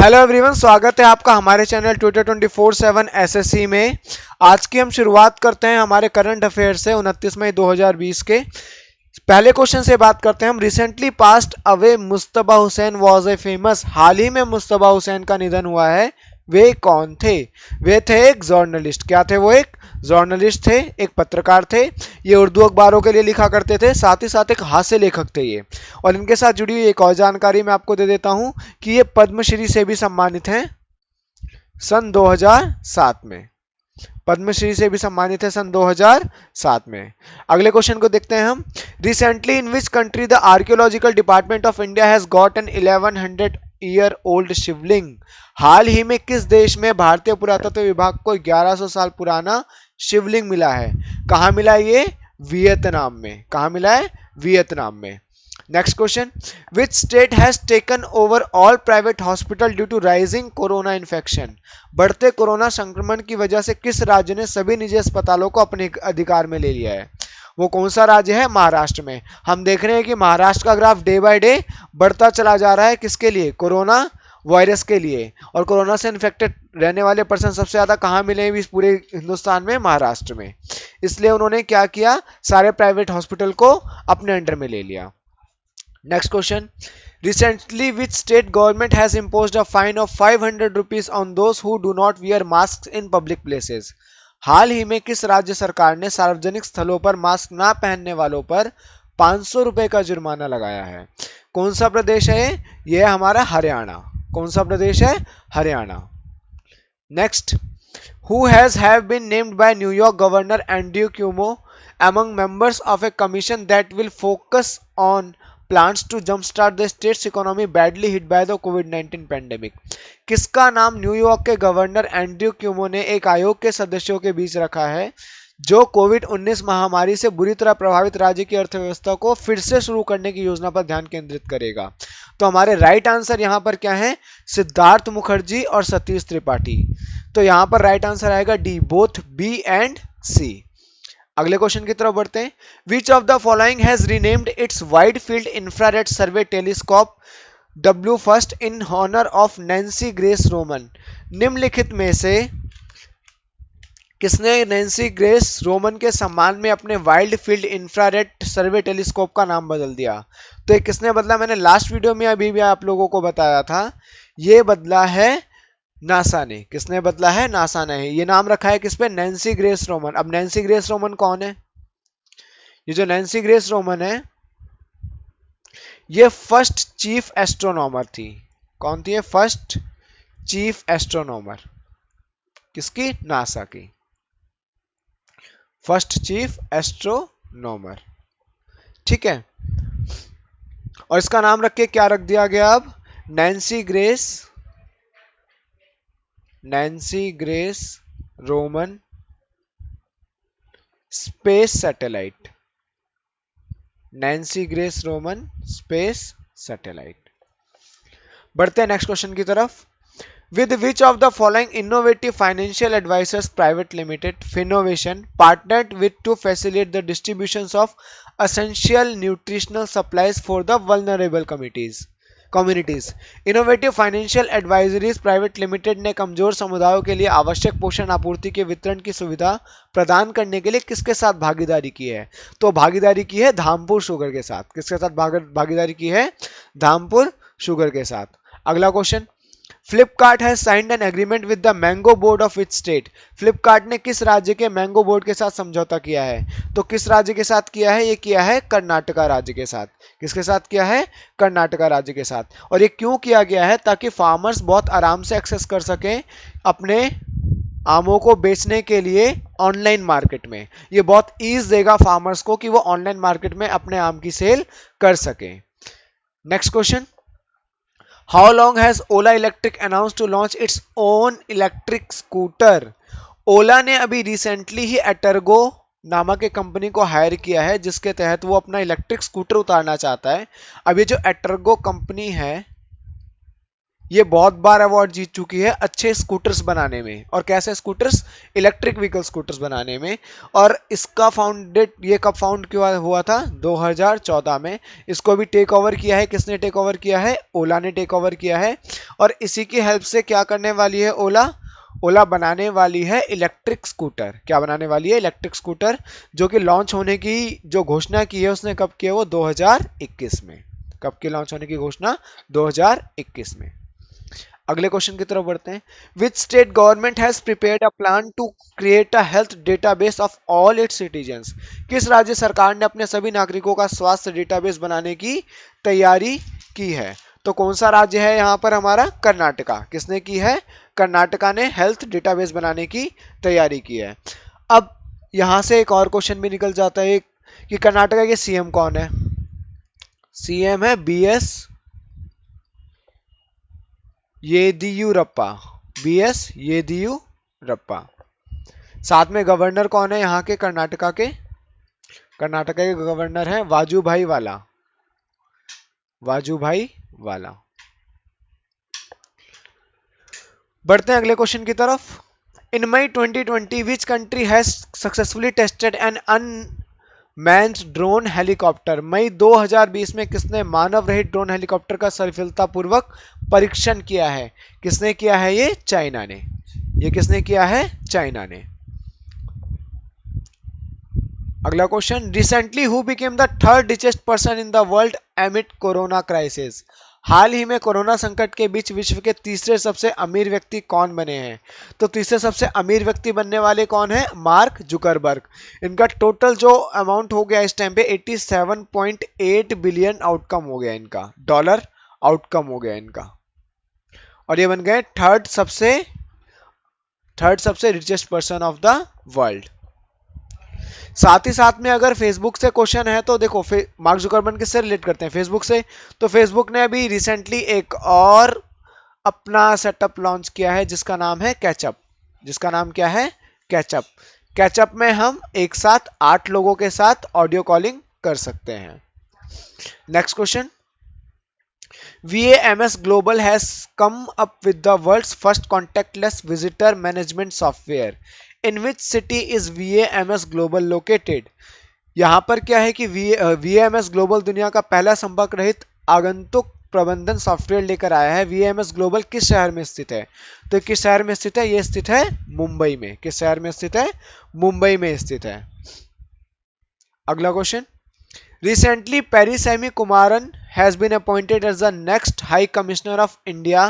Hello everyone, स्वागत है आपका हमारे चैनल ट्विटर 24/7 एसएससी में। आज की हम शुरुआत करते हैं हमारे करंट अफेयर से 29 मई 2020 के पहले क्वेश्चन से बात करते हैं हम। Recently passed away Mustaba Hussain was a famous. हाल ही में मुस्तबा हुसैन का निधन हुआ है। वे कौन थे? वे थे एक जर्नलिस्ट। क्या थे वो? एक जर्नलिस्ट थे, एक पत्रकार थे। ये उर्दू अखबारों के लिए लिखा करते थे, साथ ही साथ एक हास्य लेखक थे ये। और इनके साथ जुड़ी हुई एक और जानकारी मैं आपको दे देता हूं कि ये पद्मश्री से भी सम्मानित हैं सन 2007 में। पद्मश्री से भी सम्मानित है सन 2007 में। अगले क्वेश्चन को देखते हैं हम। Recently in which country the archaeological department of India has got an 1100-year old Shivling. हाल ही में किस देश में भारतीय पुरातत्व विभाग को 1100 साल पुराना शिवलिंग मिला है? कहां मिला है ये? वियतनाम में। कहां मिला है? वियतनाम में। Next question, which state has taken over all private hospital due to rising corona infection. बढ़ते कोरोना संक्रमण की वजह से किस राज्य ने सभी निजी अस्पतालों को अपने अधिकार में ले लिया है? वो कौन सा राज्य है? महाराष्ट्र में। हम देख रहे हैं कि महाराष्ट्र का ग्राफ डे बाय डे बढ़ता चला जा रहा है। किसके लिए? कोरोना वायरस के लिए। और कोरोना से इन्फेक्टेड रहने वाले पर्सन सबसे ज्यादा कहां मिले हैं इस पूरे हिंदुस्तान में? महाराष्ट्र में। इसलिए उन्होंने क्या किया? सारे प्राइवेट हॉस्पिटल को अपने अंडर में ले लिया। Next question. Recently, which state government has imposed a fine of 500 rupees on those who do not wear masks in public places? हाल ही में किस राज्य सरकार ने सार्वजनिक स्थलों पर मास्क ना पहनने वालों पर 500 रुपए का जुर्माना लगाया है? कौन सा प्रदेश है? यह हमारा हरियाणा। कौन सा प्रदेश है? Haryana. Next, who has have been named by New York Governor Andrew Cuomo among members of a commission that will focus on plans to jumpstart the state's economy badly hit by the COVID-19 pandemic? किसका नाम New York के governor Andrew Cuomo ने एक आयोग के सदस्यों के बीच रखा है जो कोविड-19 महामारी से बुरी तरह प्रभावित राज्य की अर्थव्यवस्था को फिर से शुरू करने की योजना पर ध्यान केंद्रित करेगा? तो हमारे राइट आंसर यहां पर क्या है? सिद्धार्थ मुखर्जी और सतीश त्रिपाठी। तो यहां पर राइट आंसर आएगा D, both B and C. अगले क्वेश्चन की तरफ बढ़ते हैं। Which of the following has renamed its wide field infrared survey telescope W first in honour of Nancy Grace Roman. निम्नलिखित में से किसने नैन्सी ग्रेस रोमन के सम्मान में अपने wild field infrared survey telescope का नाम बदल दिया? तो ये किसने बदला? मैंने लास्ट वीडियो में अभी भी आप लोगों को बताया था। ये बदला है नासा ने। किसने बदला है? नासा ने। ये नाम रखा है किस पे? Nancy Grace Roman. अब नैन्सी ग्रेस रोमन कौन है? ये जो नैन्सी ग्रेस रोमन है ये फर्स्ट चीफ एस्ट्रोनॉमर थी। कौन थी ये? First chief astronomer. किसकी? नासा की। First chief astronomer. ठीक है। और इसका नाम रख के क्या रख दिया गया? अब Nancy Grace Roman space satellite. Nancy Grace Roman space satellite. बढ़ते हैं नेक्स्ट क्वेश्चन की तरफ। With which of the following innovative financial advisors private limited Finovation partnered with to facilitate the distributions of essential nutritional supplies for the vulnerable communities? Innovative financial advisories private limited ने कमजोर समुदायों के लिए आवश्यक पोषण आपूर्ति के वितरण की सुविधा प्रदान करने के लिए किसके साथ भागीदारी की है? तो भागीदारी की है धामपुर शुगर के साथ। किसके साथ भागीदारी की है? धामपुर शुगर के साथ। अगला question, Flipkart has signed an agreement with the mango board of its state. Flipkart ने किस राज्य के मैंगो बोर्ड के साथ समझौता किया है? तो किस राज्य के साथ किया है? ये किया है कर्नाटका राज्य के साथ। किसके साथ किया है? कर्नाटका राज्य के साथ। और ये क्यों किया गया है? ताकि फार्मर्स बहुत आराम से एक्सेस कर सकें अपने आमों को बेचने के लिए ऑनलाइन मार्केट में। ये बहुत ईज देगा फार्मर्स को कि वो ऑनलाइन मार्केट में अपने आम की सेल कर सके। Next question, How long has Ola Electric announced to launch its own electric scooter? ओला ने अभी रिसेंटली ही एटर्गो नामक एक कंपनी को हायर किया है जिसके तहत वो अपना इलेक्ट्रिक स्कूटर उतारना चाहता है। अब ये जो एटर्गो कंपनी है ये बहुत बार अवार्ड जीत चुकी है अच्छे स्कूटर्स बनाने में। और कैसे स्कूटर्स? इलेक्ट्रिक व्हीकल स्कूटर्स बनाने में। और इसका ये कब फाउंड हुआ था? 2014 में। इसको भी टेक ओवर किया है, किसने टेक ओवर किया है? ओला ने टेक ओवर किया है। और इसी की हेल्प से क्या करने वाली है ओला? ओला बनाने वाली है इलेक्ट्रिक स्कूटर। क्या बनाने वाली है? इलेक्ट्रिक स्कूटर, जो कि लॉन्च होने की जो घोषणा की है उसने कब किया? वो 2021 में। कब की लॉन्च होने की घोषणा? 2021 में। अगले क्वेश्चन की तरफ बढ़ते हैं। Which state government has prepared a plan to create a health database of all its citizens? किस राज्य सरकार ने अपने सभी नागरिकों का स्वास्थ्य डेटाबेस बनाने की तैयारी की है? तो कौन सा राज्य है यहाँ पर? हमारा कर्नाटका। किसने की है? कर्नाटका ने हेल्थ डेटाबेस बनाने की तैयारी की है। अब यहां से एक और क्वेश्चन भी निकल जाता है कि कर्नाटका के सीएम कौन है? सीएम है बीएस येदियुरप्पा। बीएस येदियुरप्पा। साथ में गवर्नर कौन है यहाँ के कर्नाटका के? कर्नाटका के गवर्नर हैं वाजूभाई वाला। वाजूभाई वाला। बढ़ते हैं अगले क्वेश्चन की तरफ। In May 2020 which country has successfully tested an unmanned drone helicopter? मई 2020 में किसने मानव रहित ड्रोन हेलीकॉप्टर का सफलतापूर्वक परीक्षण किया है? किसने किया है? ये चाइना ने। ये किसने किया है? चाइना ने। अगला question. Recently who became the third richest person in the world amid corona crisis? हाल ही में कोरोना संकट के बीच विश्व के तीसरे सबसे अमीर व्यक्ति कौन बने हैं? तो तीसरे सबसे अमीर व्यक्ति बनने वाले कौन है? Mark Zuckerberg. इनका टोटल जो अमाउंट हो गया इस टाइम पे 87.8 बिलियन आउटकम हो गया इनका, डॉलर आउटकम हो गया इनका। और ये बन गए थर्ड सबसे richest person of the world. साथ ही साथ में अगर फेसबुक से क्वेश्चन है तो देखो, मार्क जुकरबर्ग किससे रिलेट करते हैं? फेसबुक से। तो फेसबुक ने अभी रिसेंटली एक और अपना सेटअप लॉन्च किया है जिसका नाम है कैचअप। जिसका नाम क्या है? कैचअप। कैचअप में हम एक साथ 8 लोगों के साथ ऑडियो कॉलिंग कर सकते हैं। Next question. VAMS Global has come up with the world's first contactless visitor management software. In which city is VAMS Global located? यहाँ पर क्या है कि VAMS Global दुनिया का पहला संपर्क रहित आगंतुक प्रबंधन सॉफ्टवेयर लेकर आया है। VAMS Global किस शहर में स्थित है? तो किस शहर में स्थित है? ये स्थित है मुंबई में। किस शहर में स्थित है? मुंबई में स्थित है। अगला question. Recently, Perisami Kumaran has been appointed as the next High Commissioner of India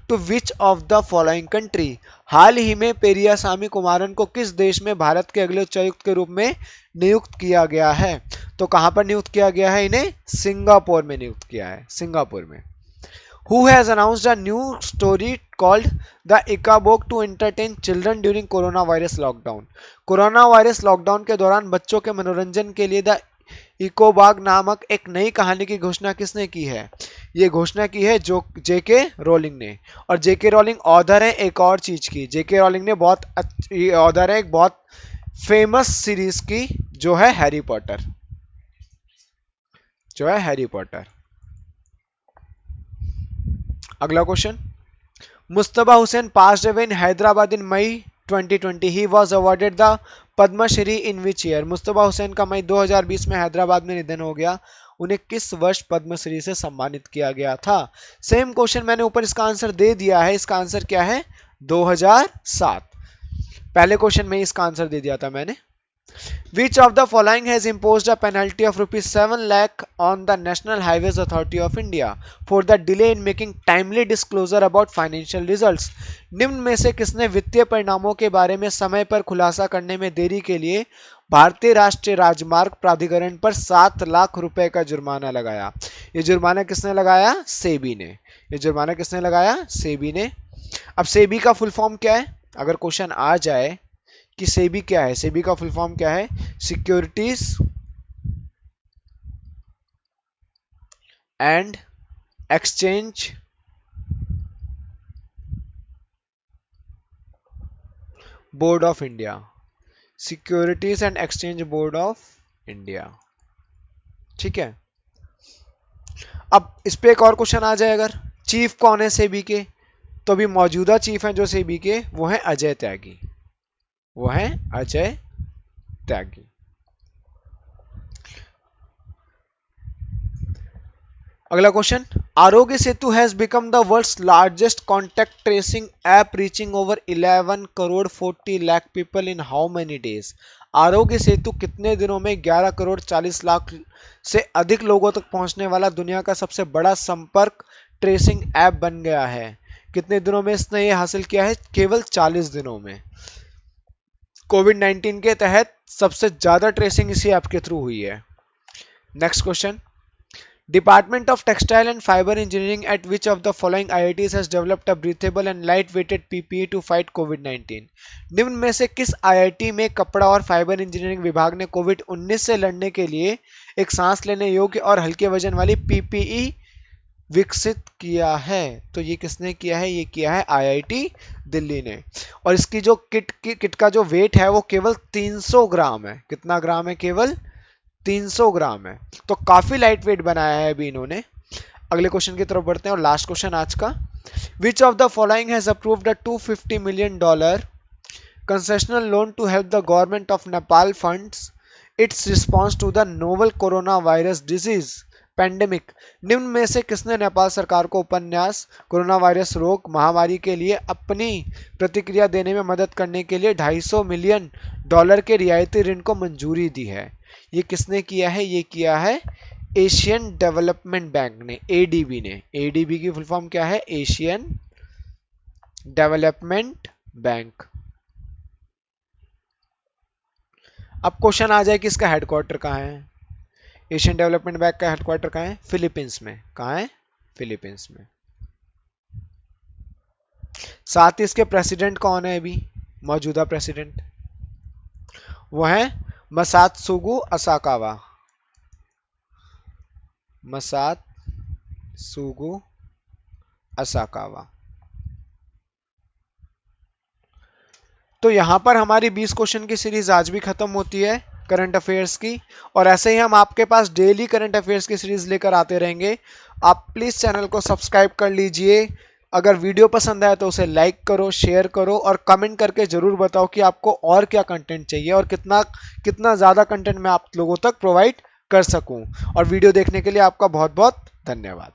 to which of the following country? हाल ही में पेरियासामी कुमारन को किस देश में भारत के अगले उच्चायुक्त के रूप में नियुक्त किया गया है? तो कहां पर नियुक्त किया गया है इन्हें? सिंगापुर में नियुक्त किया है। सिंगापुर में। Who has announced a new story called the Ikabok to entertain children during coronavirus lockdown? Corona virus lockdown के दौरान बच्चों के मनोरंजन के लिए द इकोबाग नामक एक नई कहानी की घोषणा किसने की है? ये घोषणा की है जो जेके रोलिंग ने। और जेके रोलिंग ऑथर है एक और चीज की। जेके रोलिंग ने बहुत अच्छी ऑथर है एक बहुत फेमस सीरीज की जो है हैरी पॉटर। जो है हैरी पॉटर। अगला question. Mustafa Hussain passed away in Hyderabad in May 2020. He was awarded the Padma Shri in which year? Mustafa Hussain का मई 2020 में हैदराबाद में निधन हो गया। उन्हें किस वर्ष पद्मश्री से सम्मानित किया गया था? सेम क्वेश्चन मैंने ऊपर इसका आंसर दे दिया है। इसका आंसर क्या है? 2007। पहले क्वेश्चन में इसका आंसर दे दिया था मैंने। Which of the following has imposed a penalty of rupees 7 lakh on the National Highways Authority of India for the delay in making timely disclosure about financial results? निम्न में से किसने वित्तीय परिणामों के बारे में समय पर खुलासा करने में देरी के लिए भारतीय राष्ट्रीय राजमार्ग प्राधिकरण पर 7 लाख रुपए का जुर्माना लगाया? ये जुर्माना किसने लगाया? सेबी ने। ये जुर्माना किसने लगाया? सेबी ने। अब सेबी का फुल फॉर्म क्या है? अगर क्वेश्चन आ जाए कि सेबी क्या है? सेबी का फुल फॉर्म क्या है? Securities and exchange board of India. Securities and exchange board of India. ठीक है। अब इस पे एक और क्वेश्चन आ जाए, अगर चीफ कौन है सेबी के? तो अभी मौजूदा चीफ हैं जो सेबी के, वो हैं अजय त्यागी, वो हैं अजय त्यागी। अगला question, Aarogya Setu has become the world's largest contact tracing app reaching over 11 crore 40 lakh people in how many days. Aarogya Setu कितने दिनों में 11 करोड़ 40 लाख से अधिक लोगों तक पहुंचने वाला दुनिया का सबसे बड़ा संपर्क ट्रेसिंग ऐप बन गया है? कितने दिनों में इसने यह हासिल किया है? केवल 40 दिनों में। कोविड 19 के तहत सबसे ज्यादा ट्रेसिंग इसी ऐप के थ्रू हुई है। Next question, Department of Textile and Fiber Engineering at which of the following IITs has developed a breathable and light-weighted PPE to fight COVID-19? निम्न में से किस IIT में कपड़ा और फाइबर इंजीनियरिंग विभाग ने कोविड-19 से लड़ने के लिए एक सांस लेने योग्य और हल्के वजन वाली PPE विकसित किया है? तो ये किसने किया है? ये किया है IIT दिल्ली ने। और इसकी जो किट का जो वेट है वो केवल 300 ग्राम है। कितना ग्राम है? केवल 300 ग्राम है। तो काफी लाइट वेट बनाया है अभी इन्होंने। अगले क्वेश्चन की तरफ बढ़ते हैं और लास्ट क्वेश्चन आज का, which of the following has approved a $250 million concessional loan to help the government of Nepal funds its response to the novel corona virus disease pandemic. निम्न में से किसने नेपाल सरकार को उपन्यास कोरोना वायरस रोग महामारी के लिए अपनी प्रतिक्रिया देने में मदद करने के लिए $250 मिलियन के रियायती ऋण को मंजूरी दी है? ये किसने किया है? ये किया है एशियन डेवलपमेंट बैंक ने, एडीबी ने। एडीबी की फुल फॉर्म क्या है? Asian development bank. अब क्वेश्चन आ जाए कि इसका हेडक्वार्टर कहाँ है? एशियन डेवलपमेंट बैंक का हेडक्वार्टर कहाँ है? फिलीपींस में। कहाँ है? फिलीपींस में। साथ ही इसके प्रेसिडेंट कौन है? अभी मौजूदा प्रेसिडेंट वो है मसात्सुगु असाकावा। मसात्सुगु असाकावा। तो यहां पर हमारी 20 क्वेश्चन की सीरीज आज भी खत्म होती है करंट अफेयर्स की, और ऐसे ही हम आपके पास डेली करंट अफेयर्स की सीरीज लेकर आते रहेंगे। आप प्लीज चैनल को सब्सक्राइब कर लीजिए। अगर वीडियो पसंद आए तो उसे लाइक करो, शेयर करो और कमेंट करके जरूर बताओ कि आपको और क्या कंटेंट चाहिए और कितना ज्यादा कंटेंट मैं आप लोगों तक प्रोवाइड कर सकूं। और वीडियो देखने के लिए आपका बहुत बहुत धन्यवाद।